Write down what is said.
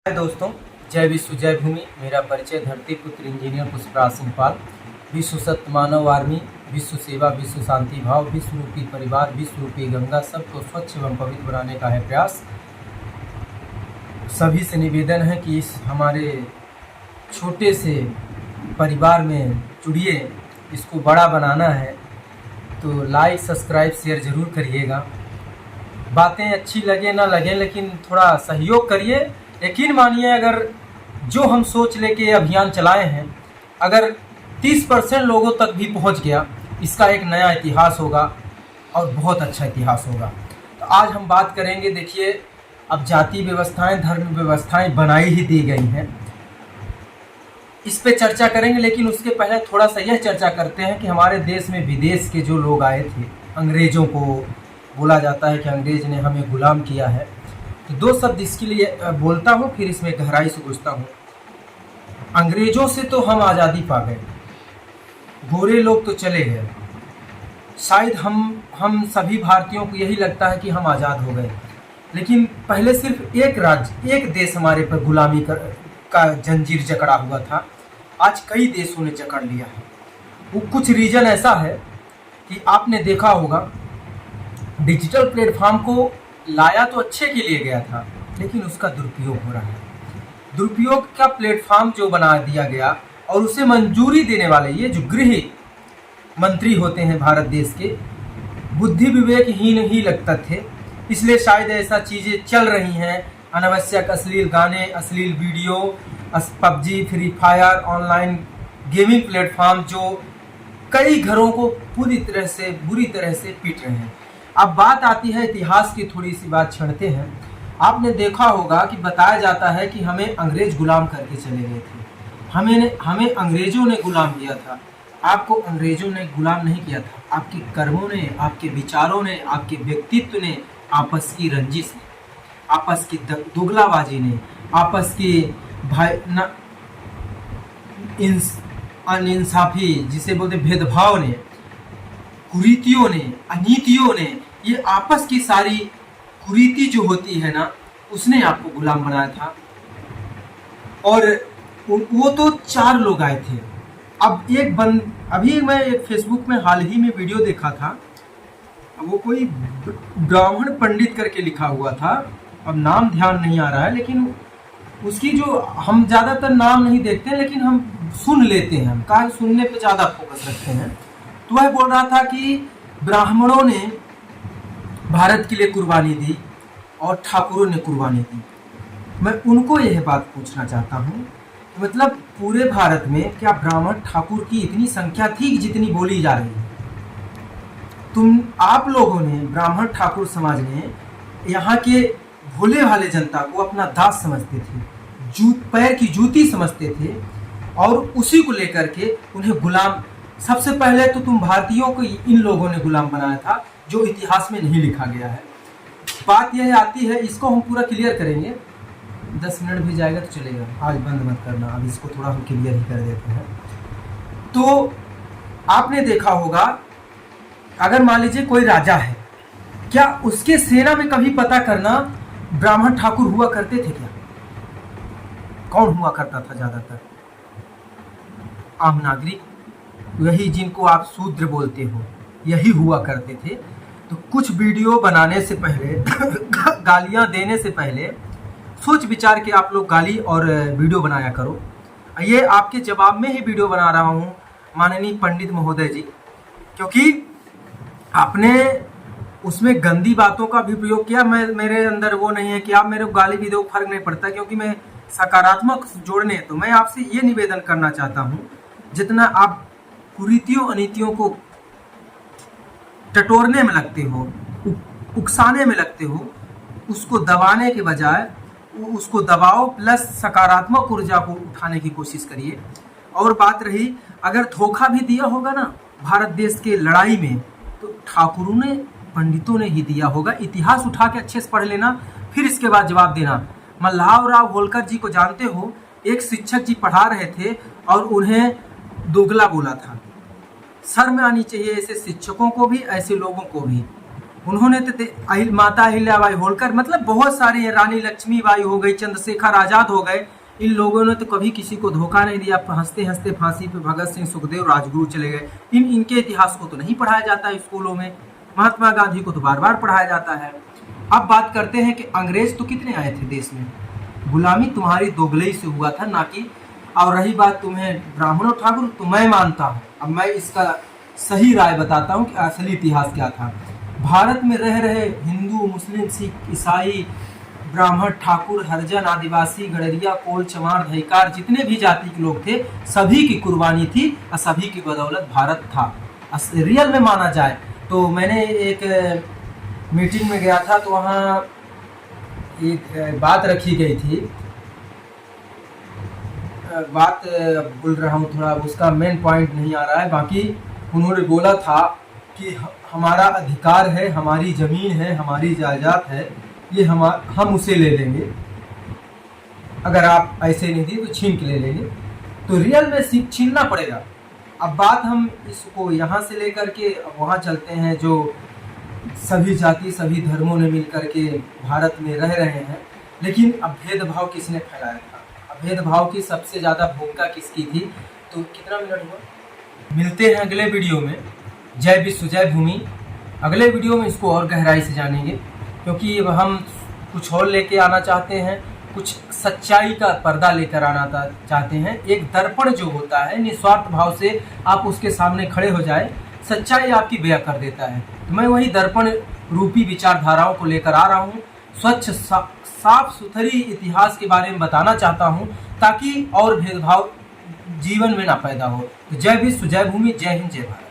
हाय दोस्तों, जय विश्व जय भूमि। मेरा परिचय धरती पुत्र इंजीनियर पुष्पराज सिंह पाल। विश्व सत्य मानव आर्मी, विश्व सेवा, विश्व शांति भाव, विश्व रूपी परिवार, विश्व रूपी गंगा, सबको स्वच्छ एवं पवित्र बनाने का है प्रयास। सभी से निवेदन है कि इस हमारे छोटे से परिवार में जुड़िए, इसको बड़ा बनाना है तो लाइक सब्सक्राइब शेयर ज़रूर करिएगा। बातें अच्छी लगे ना लगे लेकिन थोड़ा सहयोग करिए। यकीन मानिए, अगर जो हम सोच लेके अभियान चलाए हैं अगर 30% लोगों तक भी पहुंच गया, इसका एक नया इतिहास होगा और बहुत अच्छा इतिहास होगा। तो आज हम बात करेंगे, देखिए अब जाति व्यवस्थाएं, धर्म व्यवस्थाएं बनाई ही दी गई हैं, इस पे चर्चा करेंगे। लेकिन उसके पहले थोड़ा सा यह चर्चा करते हैं कि हमारे देश में विदेश के जो लोग आए थे, अंग्रेज़ों को बोला जाता है कि अंग्रेज़ ने हमें गुलाम किया है। तो दो शब्द इसके लिए बोलता हूँ, फिर इसमें गहराई से पूछता हूँ। अंग्रेज़ों से तो हम आज़ादी पा गए, गोरे लोग तो चले गए। शायद हम सभी भारतीयों को यही लगता है कि हम आज़ाद हो गए, लेकिन पहले सिर्फ एक राज्य, एक देश हमारे पर गुलामी का जंजीर जकड़ा हुआ था। आज कई देशों ने जकड़ लिया है। वो कुछ रीजन ऐसा है कि आपने देखा होगा, डिजिटल प्लेटफॉर्म को लाया तो अच्छे के लिए गया था, लेकिन उसका दुरुपयोग हो रहा है। दुरुपयोग का प्लेटफॉर्म जो बना दिया गया और उसे मंजूरी देने वाले ये जो गृह मंत्री होते हैं भारत देश के, बुद्धि विवेकहीन ही लगता थे। इसलिए शायद ऐसा चीज़ें चल रही हैं, अनावश्यक अश्लील गाने, अश्लील video, PUBG, free fire, online gaming platform जो कई घरों को बुरी तरह से पीट रहे हैं। अब बात आती है इतिहास की, थोड़ी सी बात छेड़ते हैं। आपने देखा होगा कि बताया जाता है कि हमें अंग्रेज गुलाम करके चले गए थे, हमें अंग्रेजों ने गुलाम किया था। आपको अंग्रेजों ने गुलाम नहीं किया था, आपके कर्मों ने, आपके विचारों ने, आपके व्यक्तित्व ने, आपस की रंजिश ने, आपस की दुगलाबाजी ने, आपस की अनिंसाफी जिसे बोलते भेदभाव ने, कुरीतियों ने, अनीतियों ने, ये आपस की सारी कुरीति जो होती है ना, उसने आपको गुलाम बनाया था। और वो तो 4 लोग आए थे। अब अभी मैं एक फेसबुक में हाल ही में वीडियो देखा था, वो कोई ब्राह्मण पंडित करके लिखा हुआ था, अब नाम ध्यान नहीं आ रहा है, लेकिन उसकी जो हम ज़्यादातर नाम नहीं देखते हैं लेकिन हम सुन लेते हैं, हम कहा सुनने पे ज़्यादा फोकस रखते हैं। तो वह बोल रहा था कि ब्राह्मणों ने भारत के लिए कुर्बानी दी और ठाकुरों ने कुर्बानी दी। मैं उनको यह बात पूछना चाहता हूँ, मतलब पूरे भारत में क्या ब्राह्मण ठाकुर की इतनी संख्या थी जितनी बोली जा रही है? आप लोगों ने, ब्राह्मण ठाकुर समाज ने यहाँ के भोले भाले जनता को अपना दास समझते थे, पैर की जूती समझते थे, और उसी को लेकर के उन्हें गुलाम, सबसे पहले तो तुम भारतीयों को इन लोगों ने गुलाम बनाया था, जो इतिहास में नहीं लिखा गया है। बात यह आती है, इसको हम पूरा क्लियर करेंगे। 10 मिनट भी जाएगा तो चलेगा, आज बंद मत करना, अब इसको थोड़ा हम क्लियर ही कर देते हैं। तो आपने देखा होगा, अगर मान लीजिए कोई राजा है, क्या उसके सेना में कभी पता करना ब्राह्मण ठाकुर हुआ करते थे क्या? कौन हुआ करता था? ज्यादातर आम नागरिक, वही जिनको आप शूद्र बोलते हो, यही हुआ करते थे। तो कुछ वीडियो बनाने से पहले गालियां देने से पहले सोच विचार के आप लोग गाली और वीडियो बनाया करो। ये आपके जवाब में ही वीडियो बना रहा हूँ माननीय पंडित महोदय जी, क्योंकि आपने उसमें गंदी बातों का भी प्रयोग किया। मेरे अंदर वो नहीं है कि आप मेरे को गाली भी दो, फर्क नहीं पड़ता, क्योंकि मैं सकारात्मक जोड़ने, तो मैं आपसे ये निवेदन करना चाहता हूँ, जितना आप कुरीतियों अनीतियों को टटोरने में लगते हो, उकसाने में लगते हो, उसको दबाने के बजाय उसको दबाओ, प्लस सकारात्मक ऊर्जा को उठाने की कोशिश करिए। और बात रही, अगर धोखा भी दिया होगा ना भारत देश के लड़ाई में, तो ठाकुरों ने, पंडितों ने ही दिया होगा। इतिहास उठा के अच्छे से पढ़ लेना, फिर इसके बाद जवाब देना। मल्हारराव होलकर जी को जानते हो, एक शिक्षक जी पढ़ा रहे थे और उन्हें दोगला बोला था। शर्म आनी चाहिए ऐसे शिक्षकों को भी, ऐसे लोगों को भी। उन्होंने तो माता अहिल्याबाई होलकर, मतलब बहुत सारे, रानी लक्ष्मीबाई हो गई, चंद्रशेखर आजाद हो गए, इन लोगों ने तो कभी किसी को धोखा नहीं दिया। हंसते हंसते फांसी पे भगत सिंह, सुखदेव, राजगुरु चले गए। इनके इतिहास को तो नहीं पढ़ाया जाता है स्कूलों में। महात्मा गांधी को तो बार बार पढ़ाया जाता है। अब बात करते हैं कि अंग्रेज तो कितने आए थे देश में, गुलामी तुम्हारी दोगलई से हुआ था ना कि। और रही बात तुम्हें ब्राह्मण और ठाकुर, तो मैं मानता हूँ, अब मैं इसका सही राय बताता हूँ कि असली इतिहास क्या था। भारत में रह रहे हिंदू, मुस्लिम, सिख, ईसाई, ब्राह्मण, ठाकुर, हरिजन, आदिवासी, गडरिया, कोल, चमार, धईकार, जितने भी जाति के लोग थे, सभी की कुर्बानी थी और सभी की बदौलत भारत था। रियल में माना जाए तो मैंने एक मीटिंग में गया था, तो वहाँ एक बात रखी गई थी, बात बोल रहा हूँ थोड़ा, उसका मेन पॉइंट नहीं आ रहा है। बाकी उन्होंने बोला था कि हमारा अधिकार है, हमारी ज़मीन है, हमारी जायदाद है, ये हम उसे ले लेंगे, अगर आप ऐसे नहीं दिए तो छीन के ले लेंगे। तो रियल में छीनना पड़ेगा। अब बात हम इसको यहाँ से लेकर के वहाँ चलते हैं, जो सभी जाति, सभी धर्मों ने मिलकर के भारत में रह रहे हैं, लेकिन अब भेदभाव किसने फैलाया था? अब भेदभाव की सबसे ज़्यादा भूमिका किसकी थी? तो कितना मिनट हुआ? मिलते हैं अगले वीडियो में। जय विश्व, जय भूमि। अगले वीडियो में इसको और गहराई से जानेंगे, क्योंकि हम कुछ और लेके आना चाहते हैं, कुछ सच्चाई का पर्दा लेकर आना चाहते हैं। एक दर्पण जो होता है, निस्वार्थ भाव से आप उसके सामने खड़े हो जाए, सच्चाई आपकी बयां कर देता है। तो मैं वही दर्पण रूपी विचारधाराओं को लेकर आ रहा हूँ, स्वच्छ साफ सुथरी इतिहास के बारे में बताना चाहता हूँ, ताकि और भेदभाव जीवन में ना पैदा हो। तो जय विश्व, जय भूमि, जय हिंद, जय भारत।